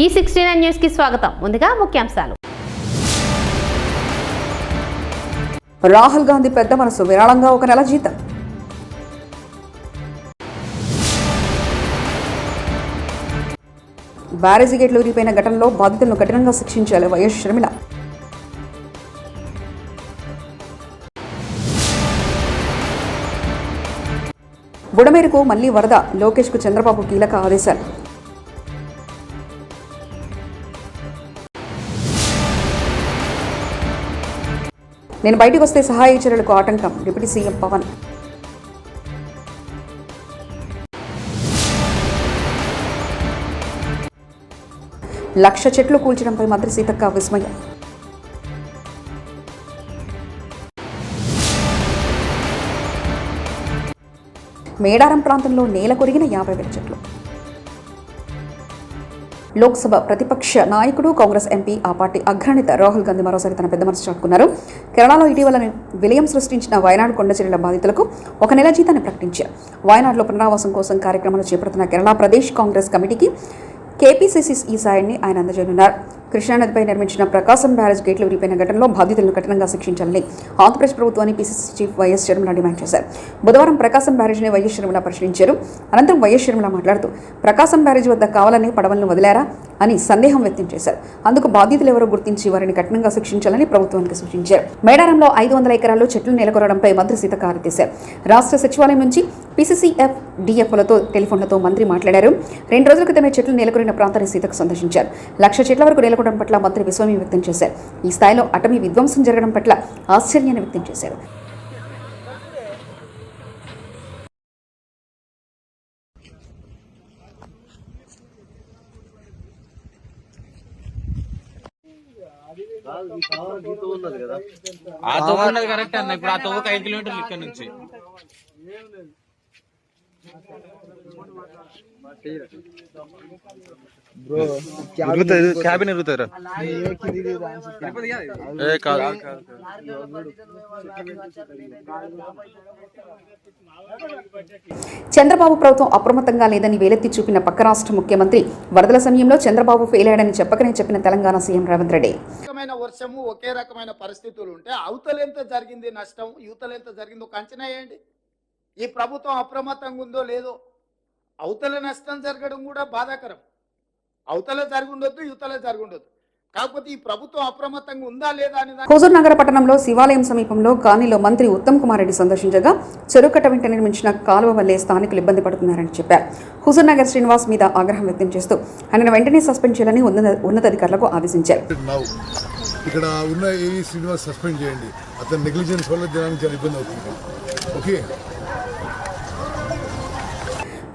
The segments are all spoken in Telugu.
E69 న్యూస్ కి స్వాగతం. ముందుగా ముఖ్యాంశాలు. రాహుల్ గాంధీ పెద్ద మనసు, విరాళంగా 1 నెల జీతం. బ్యారేజీ గేట్లు ఊరిపోయిన ఘటనలో బాధితులను కఠినంగా శిక్షించాలి వైఎస్ షర్మిల. బుడమేరుకు మళ్లీ వరద, లోకేష్కు చంద్రబాబు కీలక ఆదేశాలు. నేను బయటకు వస్తే సహాయ చర్యలకు ఆటంకం, డిప్యూటీ సీఎం పవన్. లక్ష చెట్లు కూల్చడంపై మంత్రి సీతక్క విస్మయం. మేడారం ప్రాంతంలో నేల కొరిగిన 50,000 చెట్లు. లోక్సభ ప్రతిపక్ష నాయకుడు, కాంగ్రెస్ ఎంపీ, ఆ పార్టీ అగ్రనేత రాహుల్ గాంధీ మరోసారి తన పెద్ద మనసు చాటుకున్నారు. కేరళలో ఇటీవల విలయం సృష్టించిన వయనాడు కొండ చర్యల బాధితులకు 1 నెల జీతాన్ని ప్రకటించారు. వయనాడులో పునరావాసం కోసం కార్యక్రమాలు చేపడుతున్న కేరళ ప్రదేశ్ కాంగ్రెస్ కమిటీకి కేపీసీసీ ఈ సాయాన్ని ఆయన అందజేయనున్నారు. కృష్ణానదిపై నిర్మించిన ప్రకాశం బ్యారేజ్ గేట్లు విరిపోయిన ఘటనలో బాధితులను కఠినంగా శిక్షించాలని ఆంధ్రప్రదేశ్ ప్రభుత్వాన్ని PCC chief YS Sharmila demand చేశారు. బుధవారం ప్రకాశం బ్యారేజ్ని వైఎస్ షర్మిల పరిశీలించారు. అనంతరం వైఎస్ షర్మిల మాట్లాడుతూ ప్రకాశం బ్యారేజ్ వద్ద కావాలని పడవలను వదిలారా అని సందేహం వ్యక్తం చేశారు. అందుకు బాధితులు ఎవరో గుర్తించి వారిని కఠినంగా శిక్షించాలని ప్రభుత్వానికి సూచించారు. మేడారంలో 500 ఎకరాల్లో చెట్లు నెలకొరడంపై మంత్రి సీతక్క ఆదేశారు. రాష్ట్ర సచివాలయం నుంచి పీసీసీఎఫ్ డిఎఫ్లతో టెలిఫోన్లతో మంత్రి మాట్లాడారు. 2 రోజుల క్రితమే చెట్లు నెలకొరిన ప్రాంతాన్ని సీతక్క సందర్శించారు. 1,00,000 చెట్ల వరకు నెలకొనడం పట్ల మంత్రి విస్మయం వ్యక్తం చేశారు. ఈ స్థాయిలో అటవీ విధ్వంసం జరగడం పట్ల ఆశ్చర్యాన్ని వ్యక్తం చేశారు. కరెక్ట్ అన్న. ఇప్పుడు ఆ తవ్వకు 5 కిలోమీటర్లు ఇక్కడ నుంచి క్యాబిన్ ఎరుగుతారా? చంద్రబాబు ప్రభుత్వం అప్రమత్తంగా లేదని వేలెత్తి చూపిన పక్క రాష్ట్ర ముఖ్యమంత్రి, వరదల సమయంలో చంద్రబాబు ఫెయిల్ అయ్యాడని చెప్పకనే చెప్పిన తెలంగాణ సీఎం రేవంత్ రెడ్డి. వర్షము, ఒకే రకమైన పరిస్థితులు ఉంటే అవతలెంత జరిగింది నష్టం, యువతలెంత జరిగిందో ఒక అంచనా వేయండి. ఈ ప్రభుత్వం అప్రమత్తంగా ఉందో లేదో. అవతల నష్టం జరగడం కూడా బాధాకరం. అవతల జరిగి ఉండొద్దు, యువతల జరిగి ఉండొద్దు. కాకపోతే ఈ ప్రభుత్వం అప్రమత్తంగా ఉందా లేదా అని. హుజూర్ నగర పట్టణంలో శివాలయం సమీపంలో కాలనీలో మంత్రి ఉత్తమ్ కుమార్ రెడ్డి సందర్శించగా చెరుకట్ట వెంట నిర్మించిన కాలువ వల్లే స్థానికులు ఇబ్బంది పడుతున్నారని చెప్పారు. హుజూర్ నగర్ శ్రీనివాస్ మీద ఆగ్రహం వ్యక్తం చేస్తూ ఆయనను వెంటనే సస్పెండ్ చేయాలని ఉన్నతాధికారులకు ఆదేశించారు. ఇక్కడ ఉన్న ఏవీ శ్రీనివాస్ సస్పెండ్ చేయండి. అతని నెగ్లిజెన్స్ వల్ల జనానికి చాలా ఇబ్బంది అవుతుంది. ఓకే.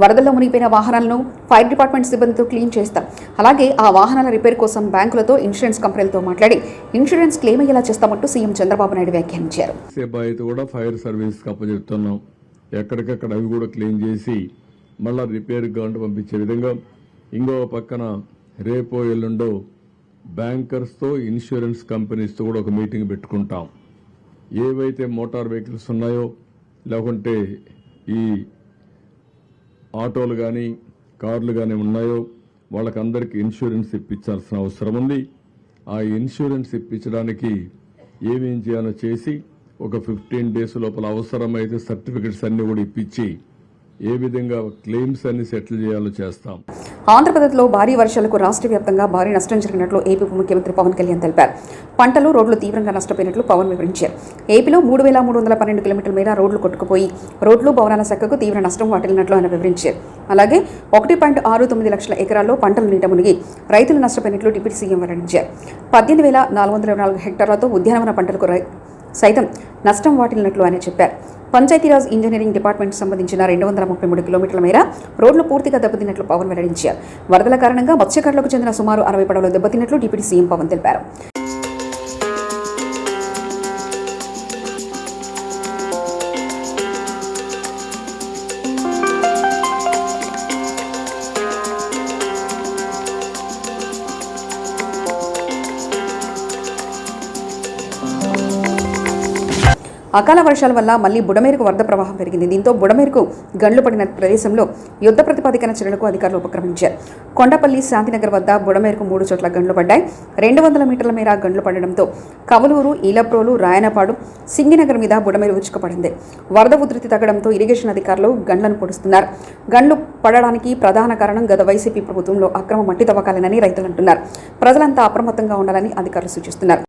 వరదల్లో మునిగిపోయిన వాహనాలను ఫైర్ డిపార్ట్మెంట్ సిబ్బందితో క్లీన్ చేస్తాం. అలాగే ఆ వాహనాల రిపేర్ కోసం బ్యాంకులతో, ఇన్సూరెన్స్ కంపెనీలతో మాట్లాడి ఇన్సూరెన్స్ క్లెయిమ్ అయ్యేలా చేస్తామంటూ సీఎం చంద్రబాబు నాయుడు వ్యాఖ్యానించారు. కూడా ఫైర్ సర్వీస్ అప్పచెప్తున్నాం. ఎక్కడికక్కడ అవి కూడా క్లీన్ చేసి మళ్ళా రిపేర్ గంట పంపించే విధంగా. ఇంకో పక్కన రేపో ఎల్లుండో బ్యాంకర్స్తో, ఇన్సూరెన్స్ కంపెనీస్తో కూడా ఒక మీటింగ్ పెట్టుకుంటాం. ఏవైతే మోటార్ వెహికల్స్ ఉన్నాయో, లేకుంటే ఈ ఆటోలు కానీ కార్లు కానీ ఉన్నాయో వాళ్ళకందరికీ ఇన్సూరెన్స్ ఇప్పించాల్సిన అవసరం ఉంది. ఆ ఇన్సూరెన్స్ ఇప్పించడానికి ఏమేం చేయాలో చేసి ఒక 15 days లోపల అవసరమైతే సర్టిఫికెట్స్ అన్ని కూడా ఇప్పించి ఏ విధంగా క్లెయిమ్స్ అన్ని సెటిల్ చేయాలో చేస్తాం. ఆంధ్రప్రదేశ్లో భారీ వర్షాలకు రాష్ట్ర వ్యాప్తంగా భారీ నష్టం జరిగినట్లు ఏపీ ఉప ముఖ్యమంత్రి పవన్ కళ్యాణ్ తెలిపారు. పంటలు, రోడ్లు తీవ్రంగా నష్టపోయినట్లు పవన్ వివరించారు. ఏపీలో 3,312 కిలోమీటర్ల మేర రోడ్లు కొట్టుకుపోయి రోడ్లు, భవనాల శాఖకు తీవ్ర నష్టం వాటిల్లినట్లు ఆయన వివరించారు. అలాగే 1.69 లక్షల ఎకరాల్లో పంటలు నీట మునిగి రైతులు నష్టపోయినట్లు డిప్యూటీ సీఎం వెల్లడించారు. 18,424 హెక్టార్లతో ఉద్యానవన పంటలకు సైతం నష్టం వాటిల్లినట్లు ఆయన చెప్పారు. పంచాయతీరాజ్ ఇంజనీరింగ్ డిపార్ట్మెంట్ సంబంధించిన 233 కిలోమీటర్ల మేర రోడ్లు పూర్తిగా దెబ్బతిన్నట్లు పవన్ వెల్లడించారు. వరదల కారణంగా మత్స్యకారులకు చెందిన సుమారు 60 పడవలు దెబ్బతిన్నట్లు డిప్యూటీ సీఎం పవన్ తెలిపారు. అకాల వర్షాల వల్ల మళ్లీ బుడమేరుకు వరద ప్రవాహం పెరిగింది. దీంతో బుడమేరుకు గండ్లు పడిన ప్రదేశంలో యుద్ధ ప్రతిపాదికన చర్యలకు అధికారులు ఉపక్రమించారు. కొండపల్లి శాంతినగర్ వద్ద బుడమేరుకు 3 చోట్ల గండ్లు పడ్డాయి. 200 మీటర్ల మేర గండ్లు పడడంతో కవలూరు, ఈలప్రోలు, రాయనపాడు, సింగినగర్ మీద బుడమేరు ఉచ్చుకుపడింది. వరద ఉధృతి తగ్గడంతో ఇరిగేషన్ అధికారులు గండ్లను పొడుస్తున్నారు. గండ్లు పడడానికి ప్రధాన కారణం గత వైసీపీ ప్రభుత్వంలో అక్రమ మట్టి తవ్వకాలేనని రైతులు అంటున్నారు. ప్రజలంతా అప్రమత్తంగా ఉండాలని అధికారులు సూచిస్తున్నారు.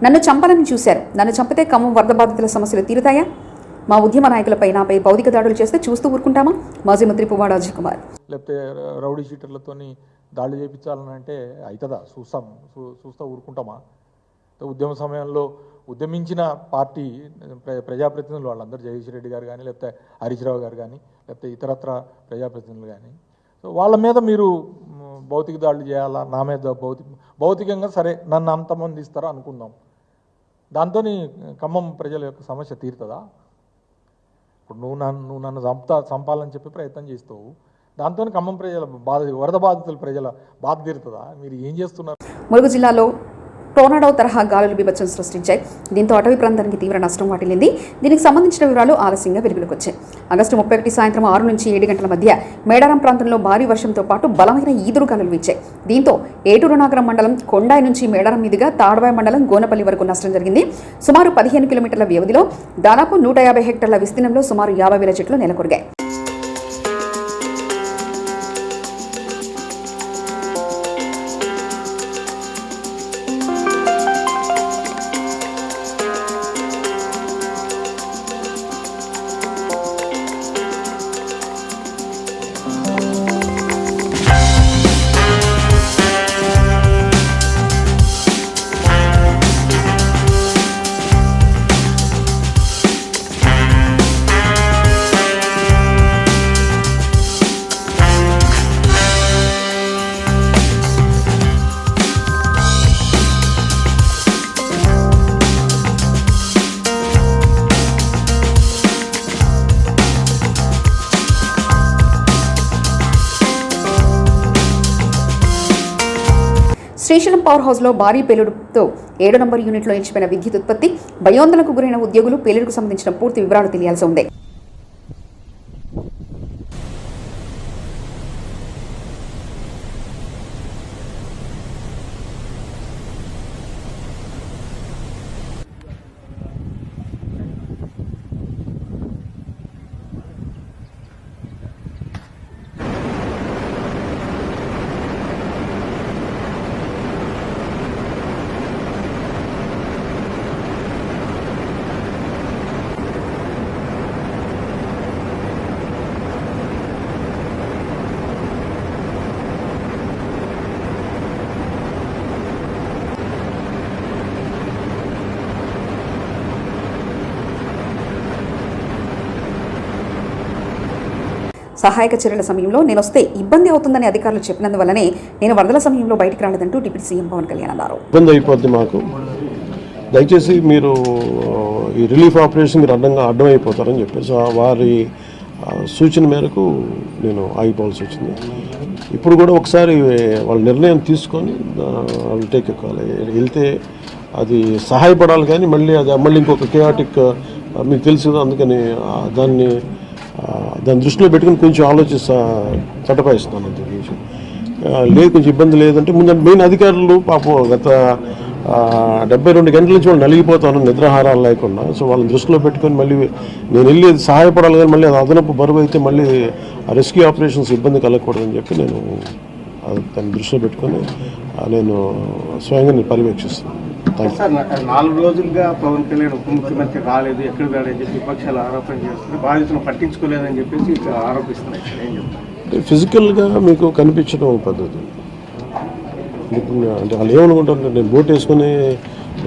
నన్ను చంపాలని చూశారు. నన్ను చంపితే ఖమ్మం వరద బాధితుల సమస్యలు తీరుతాయా? మా ఉద్యమ నాయకులపై నాపై భౌతిక దాడులు చేస్తే చూస్తూ ఊరుకుంటామా? మాజీ మంత్రి పువ్వాడ అజయ్ కుమార్. లేకపోతే రౌడీ షీటర్లతోని దాడులు చేయించాలని అంటే అవుతుందా? చూస్తా ఊరుకుంటామా? ఉద్యమ సమయంలో ఉద్యమించిన పార్టీ ప్రజాప్రతినిధులు వాళ్ళందరూ జగదీష్ రెడ్డి గారు కానీ, లేకపోతే హరీష్ రావు గారు కానీ, లేకపోతే ఇతరత్ర ప్రజాప్రతినిధులు కానీ, సో వాళ్ళ మీద మీరు భౌతిక దాడులు చేయాలా? నా మీద భౌతికంగా సరే నన్ను అంతమంది ఇస్తారా అనుకుందాం. దాంతో ఖమ్మం ప్రజల యొక్క సమస్య తీరుతుందా? ఇప్పుడు నువ్వు నన్ను చంపాలని చెప్పి ప్రయత్నం చేస్తావు. దాంతో ఖమ్మం ప్రజల వరద బాధితుల ప్రజల బాధ తీరుతుందా? మీరు ఏం చేస్తున్నారు? ములుగు జిల్లాలో టోర్నాడో తరహా గాలులు బీభత్సం సృష్టించాయి. దీంతో అటవీ ప్రాంతానికి తీవ్ర నష్టం వాటిల్లింది. దీనికి సంబంధించిన వివరాలు ఆలస్యంగా వెలుగులోకి వచ్చాయి. ఆగస్టు 31 సాయంత్రం 6 నుంచి 7 గంటల మధ్య మేడారం ప్రాంతంలో భారీ వర్షంతో పాటు బలమైన ఈదురు గాలులు వీచాయి. దీంతో ఏటూరు నాగరం మండలం కొండాయి నుంచి మేడారం మీదుగా తాడవాయి మండలం గోనపల్లి వరకు నష్టం జరిగింది. సుమారు 15 కిలోమీటర్ల వ్యవధిలో దాదాపు 150 హెక్టార్ల విస్తీర్ణంలో సుమారు 50,000 చెట్లు నెలకొరిగాయి. శ్రీశైలం పవర్ హౌస్లో భారీ పేలుడుతో 7 నంబర్ యూనిట్లో నిలిచిపోయిన విద్యుత్ ఉత్పత్తి, భయోందనకు గురైన ఉద్యోగులు, పేలుడుకు సంబంధించిన పూర్తి వివరాలు తెలియాల్సి ఉంది. సహాయక చర్యల సమయంలో నేను వస్తే ఇబ్బంది అవుతుందని అధికారులు చెప్పినందువల్లనే నేను వరదల సమయంలో బయటికి రాలేదంటూ డిప్యూటీ సీఎం పవన్ కళ్యాణ్ అన్నారు. ఇబ్బంది అయిపోద్ది మాకు, దయచేసి మీరు ఈ రిలీఫ్ ఆపరేషన్ మీరు అడ్డం అయిపోతారని చెప్పేసి వారి సూచన మేరకు నేను ఆగిపోవాల్సి వచ్చింది. ఇప్పుడు కూడా ఒకసారి వాళ్ళ నిర్ణయం తీసుకొని వాళ్ళు టేక్ ఎక్కాలి. వెళ్తే అది సహాయపడాలి కానీ మళ్ళీ ఇంకొక కేయాటిక్ మీకు తెలుసు కదా, అందుకని దాన్ని దృష్టిలో పెట్టుకుని కొంచెం చట్టపాయిస్తున్నాను అంతే విషయం. లేదు కొంచెం ఇబ్బంది లేదంటే ముందు మెయిన్ అధికారులు పాపం గత 72 గంటల నుంచి వాళ్ళు నలిగిపోతాను నిద్రాహారాలు లేకుండా. సో వాళ్ళని దృష్టిలో పెట్టుకొని మళ్ళీ నేను వెళ్ళి సహాయపడాలి కానీ మళ్ళీ అది అదనపు బరువు అయితే మళ్ళీ ఆ రెస్క్యూ ఆపరేషన్స్ ఇబ్బంది కలగకూడదని చెప్పి నేను దాన్ని దృష్టిలో పెట్టుకొని నేను స్వయంగా నేను పర్యవేక్షిస్తున్నాను. సార్ 4 రోజులుగా పవన్ కళ్యాణ్ ఉప ముఖ్యమంత్రి రాలేదు, ఎక్కడ రాలేదని చెప్పి విపక్షాలు ఆరోపణ చేస్తున్నారు, బాధితులను పట్టించుకోలేదని చెప్పేసి ఆరోపిస్తున్నారు. ఏం చెప్తారు? ఫిజికల్గా మీకు కనిపించడం పద్ధతి అంటే వాళ్ళు ఏమనుకుంటారు, నేను బోట్ వేసుకొని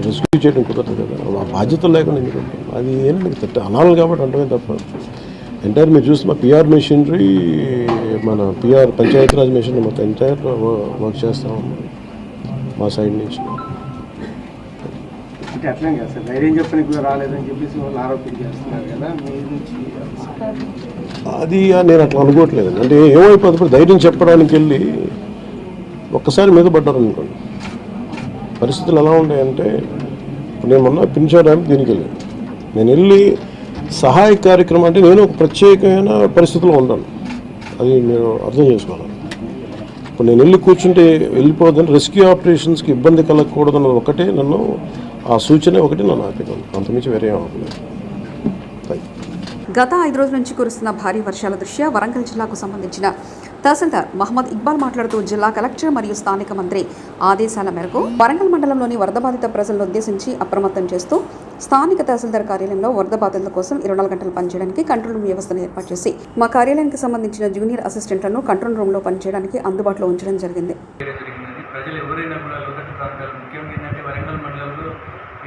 రెస్క్యూ చేయడం కుదరదు కదా, ఆ బాధ్యతలు లేకుండా ఎందుకు అది ఏంటంటే అనాలి కాబట్టి అంటే తప్ప ఎంటైర్ మీరు చూస్తే మా పిఆర్ మెషినరీ మన పిఆర్ పంచాయతీరాజ్ మెషినరీ మొత్తం ఎంటైర్ వర్క్ చేస్తాం మా సైడ్ నుంచి. అంటే అట్లా కదా సార్, ధైర్యం చెప్పడానికి కూడా రాలేదని చెప్పేసి వాళ్ళు ఆరోపణ చేస్తున్నారు కదా మీ నుంచి. అది నేను అట్లా అనుకోవట్లేదండి. అంటే ఏమైపోతుంది, ధైర్యం చెప్పడానికి వెళ్ళి ఒక్కసారి మీద పడ్డారు అనుకోండి, పరిస్థితులు ఎలా ఉంటాయంటే నేను మొన్న పింఛా డ్యామ్ దీనికి వెళ్ళాను. నేను వెళ్ళి సహాయ కార్యక్రమం అంటే నేను ఒక ప్రత్యేకమైన పరిస్థితిలో ఉన్నాను, అది మీరు అర్థం చేసుకోవాలి. ఇప్పుడు నేను వెళ్ళి కూర్చుంటే వెళ్ళిపోదని రెస్క్యూ ఆపరేషన్స్కి ఇబ్బంది కలగకూడదన్న ఒకటే నన్ను ఆ సూచన ఒకటి నన్ను ఆపేదాను, అంతమించి వేరే ఆపలేదు. గత 5 రోజుల నుంచి కురుస్తున్న భారీ వర్షాల దృష్ట్యా వరంగల్ జిల్లాకు సంబంధించిన తహసీల్దార్ మహమ్మద్ ఇక్బాల్ మాట్లాడుతూ జిల్లా కలెక్టర్ మరియు స్థానిక మంత్రి ఆదేశాల మేరకు వరంగల్ మండలంలోని వరద బాధిత ప్రజలను ఉద్దేశించి అప్రమత్తం చేస్తూ స్థానిక తహసీల్దార్ కార్యాలయంలో వరద బాధితుల కోసం 24 గంటలు పనిచేయడానికి కంట్రోల్ రూమ్ వ్యవస్థను ఏర్పాటు చేసి మా కార్యాలయానికి సంబంధించిన జూనియర్ అసిస్టెంట్లను కంట్రోల్ రూమ్లో పనిచేయడానికి అందుబాటులో ఉంచడం జరిగింది. ప్రజలు ఎవరైనా కూడా లోతట్టు ప్రాంతాలు ముఖ్యంగా ఏంటంటే వరంగల్ మండలంలో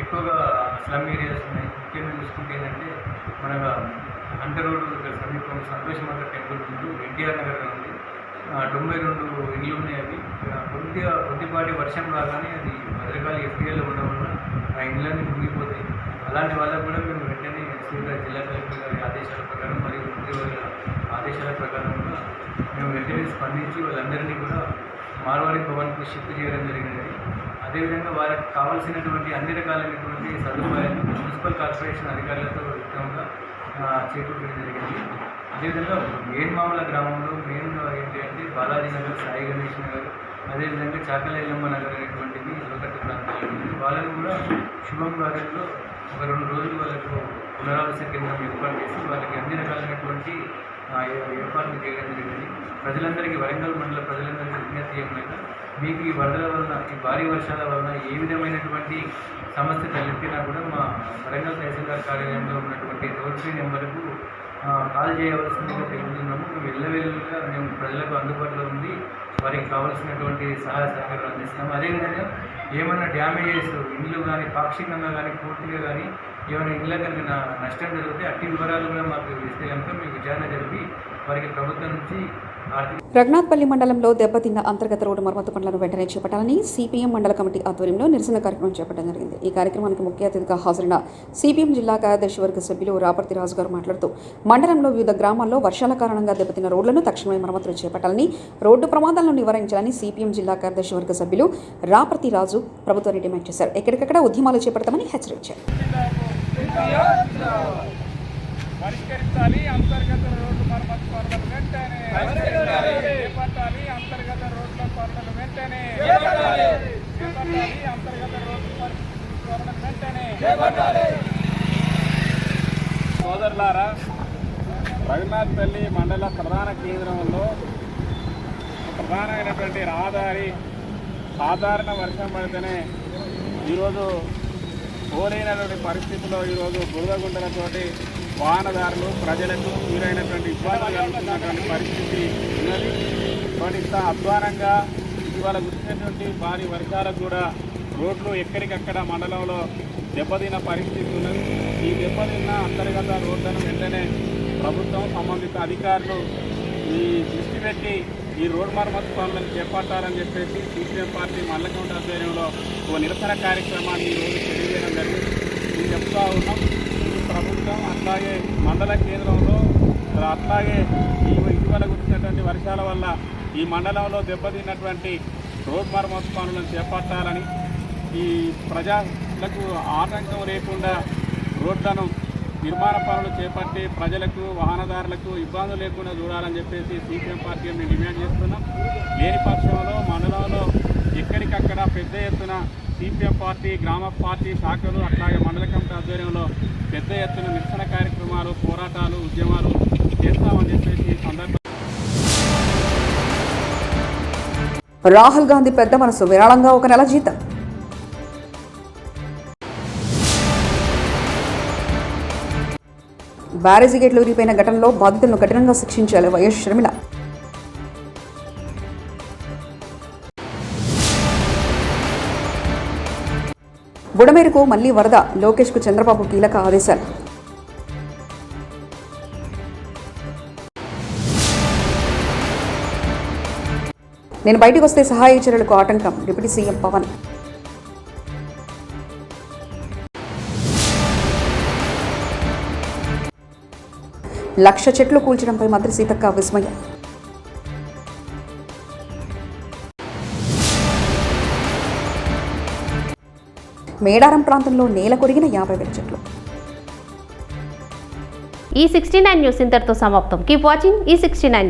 ఎక్కువగా స్లమ్ ఏరియాస్ ఉన్నాయి. ముఖ్యంగా చూసుకుంటే ఏంటంటే మన అంట రోడ్డు సమీపం సంతోషమాత టెంపుల్ ముందు ఎన్టీఆర్ నగర్ ఉంది, 92 ఇళ్ళు ఉన్నాయి. అవి కొద్దిపాటి వర్షం రాగానే అది భద్రకాళి ఎఫ్టీఏలో ఉండడం వల్ల ఆ ఇళ్ళన్నీ మునిగిపోతాయి. అలాంటి వాళ్ళకు కూడా మేము వెంటనే జిల్లా కలెక్టర్ గారి ఆదేశాల ప్రకారం మరియు మంత్రివర్గ ఆదేశాల ప్రకారం కూడా మేము వెంటనే స్పందించి వాళ్ళందరినీ కూడా మార్వాడి భవన్కు షిఫ్ట్ చేయడం జరిగినది. అదేవిధంగా వారికి కావాల్సినటువంటి అన్ని రకాలైనటువంటి సదుపాయాలు మున్సిపల్ కార్పొరేషన్ అధికారులతో ఉత్తమంగా చేకూర్చడం జరిగింది. అదేవిధంగా మేన్మామల గ్రామంలో మెయిన్గా ఏంటి అంటే బాలాజీ నగర్, సాయి గణేష్ నగర్, అదేవిధంగా చాకలైలమ్మ నగర్ అనేటువంటివి లోతట్టు ప్రాంతాలు ఉన్నాయి. వాళ్ళని కూడా శుభం కార్యంలో ఒక 2 రోజులు వాళ్ళకు పునరావాస కేంద్రం ఏర్పాటు చేసి వాళ్ళకి అన్ని రకాలైనటువంటి ఏర్పాట్లు చేయడం జరిగింది. ప్రజలందరికీ వరంగల్ మండల ప్రజలందరికీ విజ్ఞప్తి ఏమైనా మీకు ఈ వరదల వలన ఈ భారీ వర్షాల వలన ఏ విధమైనటువంటి సమస్య తలెత్తినా కూడా మా వరంగల్ తహసీల్దార్ కార్యాలయంలో ఉన్నటువంటి టోల్ ఫ్రీ నెంబర్కు కాల్ చేయవలసిందిగా తెలుపుతున్నాము. మేము వెళ్ళవేళ్ళుగా మేము ప్రజలకు అందుబాటులో ఉండి వారికి కావాల్సినటువంటి సహాయ సహకారాలు అందిస్తాము. అదేవిధంగా ఏమైనా డ్యామేజెస్ ఇండ్లు కానీ పాక్షికంగా కానీ పూర్తిగా కానీ ఏమైనా ఇళ్ళ కనుక నష్టం జరిగితే అట్టి వివరాలు కూడా మాకు ఇస్తే కనుక మేము విచారణ జరిపి వారికి ప్రభుత్వం నుంచి రఘునాథ్పల్లి మండలంలో దెబ్బతిన్న అంతర్గత రోడ్డు మరమ్మతు పనులను వెంటనే చేపట్టాలని సిపిఎం మండల కమిటీ ఆధ్వర్యంలో నిరసన కార్యక్రమం చేపట్టడం జరిగింది. ఈ కార్యక్రమానికి ముఖ్య అతిథిగా హాజరైన సిపిఎం జిల్లా కార్యదర్శి వర్గ సభ్యులు రాపర్తి రాజు గారు మాట్లాడుతూ మండలంలో వివిధ గ్రామాల్లో వర్షాల కారణంగా దెబ్బతిన్న రోడ్లను తక్షణమే మరమ్మతులు చేపట్టాలని, రోడ్డు ప్రమాదాలను నివారించాలని సిపిఎం జిల్లా కార్యదర్శి వర్గ సభ్యులు రాపర్తి రాజు ప్రభుత్వాన్ని డిమాండ్ చేశారు. ఎక్కడికక్కడ ఉద్యమాలు చేపడతామని హెచ్చరించారు. పరిష్కరించాలి అంతర్గత రోడ్డు మరమ్మతు పనులను వెంటనే చేపట్టాలి, అంతర్గత రోడ్ల పనులను వెంటనే చేపట్టాలి, అంతర్గత రోడ్డు పనులను వెంటనే చేపట్టాలి. సోదరులారా, రఘునాథ్పల్లి మండల ప్రధాన కేంద్రంలో ప్రధానమైనటువంటి రహదారి సాధారణ వర్షం పడితేనే ఈరోజు ఓరైనటువంటి పరిస్థితుల్లో ఈరోజు బురద గుంటలతోటి వాహనదారులు ప్రజలకు తీరైనటువంటి ఇబ్బందులు కలుగుతున్నటువంటి పరిస్థితి ఉన్నది. ఇంత అధ్వానంగా ఇవాళ వచ్చినటువంటి భారీ వర్షాలకు కూడా రోడ్లు ఎక్కడికక్కడ మండలంలో దెబ్బతిన్న పరిస్థితి ఉన్నది. ఈ దెబ్బతిన్న అంతర్గత రోడ్లను వెంటనే ప్రభుత్వం సంబంధిత అధికారులు ఈ దృష్టి పెట్టి ఈ రోడ్ మరమ్మతు పనులను చేపట్టాలని చెప్పేసి సిపిఎం పార్టీ మల్లకొండ ఆధ్వర్యంలో ఓ నిరసన కార్యక్రమాన్ని ఈరోజు తెలియజేయడం జరిగింది. ఇది చెప్తా ఉన్నాం, ఈ ప్రభుత్వం అట్లాగే మండల కేంద్రంలో అట్లాగే ఇటీవల కురిసినటువంటి వర్షాల వల్ల ఈ మండలంలో దెబ్బతిన్నటువంటి రోడ్ మరమ్మతు పనులను చేపట్టాలని, ఈ ప్రజలకు ఆటంకం లేకుండా రోడ్లను నిర్మాణ పనులు చేపట్టి ప్రజలకు వాహనదారులకు ఇబ్బందులు లేకుండా చూడాలని చెప్పేసి సిపిఎం పార్టీ మేము డిమాండ్ చేస్తున్నాం. లేని పక్షంలో మండలంలో ఎక్కడికక్కడ పెద్ద ఎత్తున సిపిఎం పార్టీ గ్రామ పార్టీ శాఖలు అట్లాగే మండల కమిటీ ఆధ్వర్యంలో పెద్ద ఎత్తున నిరసన కార్యక్రమాలు, పోరాటాలు, ఉద్యమాలు చేస్తామని చెప్పేసి సందర్భంగా రాహుల్ గాంధీ పెద్ద మనసు, విరాళంగా 1 నెల జీతం. బ్యారేజీ గేట్లు ఊరిపోయిన ఘటనలో బాధితులను కఠినంగా శిక్షించాలి వైఎస్ షర్మిల. బుడమేరుకు మళ్లీ వరద, లోకేష్కు చంద్రబాబు కీలక ఆదేశాలు. నేను బయటకు వస్తే సహాయ చర్యలకు ఆటంకం, డిప్యూటీ సీఎం పవన్. లక్ష చెట్లు కూల్చడంపై మంత్రి సీతక్క విస్మయం. మేడారం ప్రాంతంలో నేల కొరిగిన 50,000 చెట్లు. ఈ 69 న్యూస్ ఇంతటితో సమాప్తం. కీప్ వాచింగ్ ఈ 69.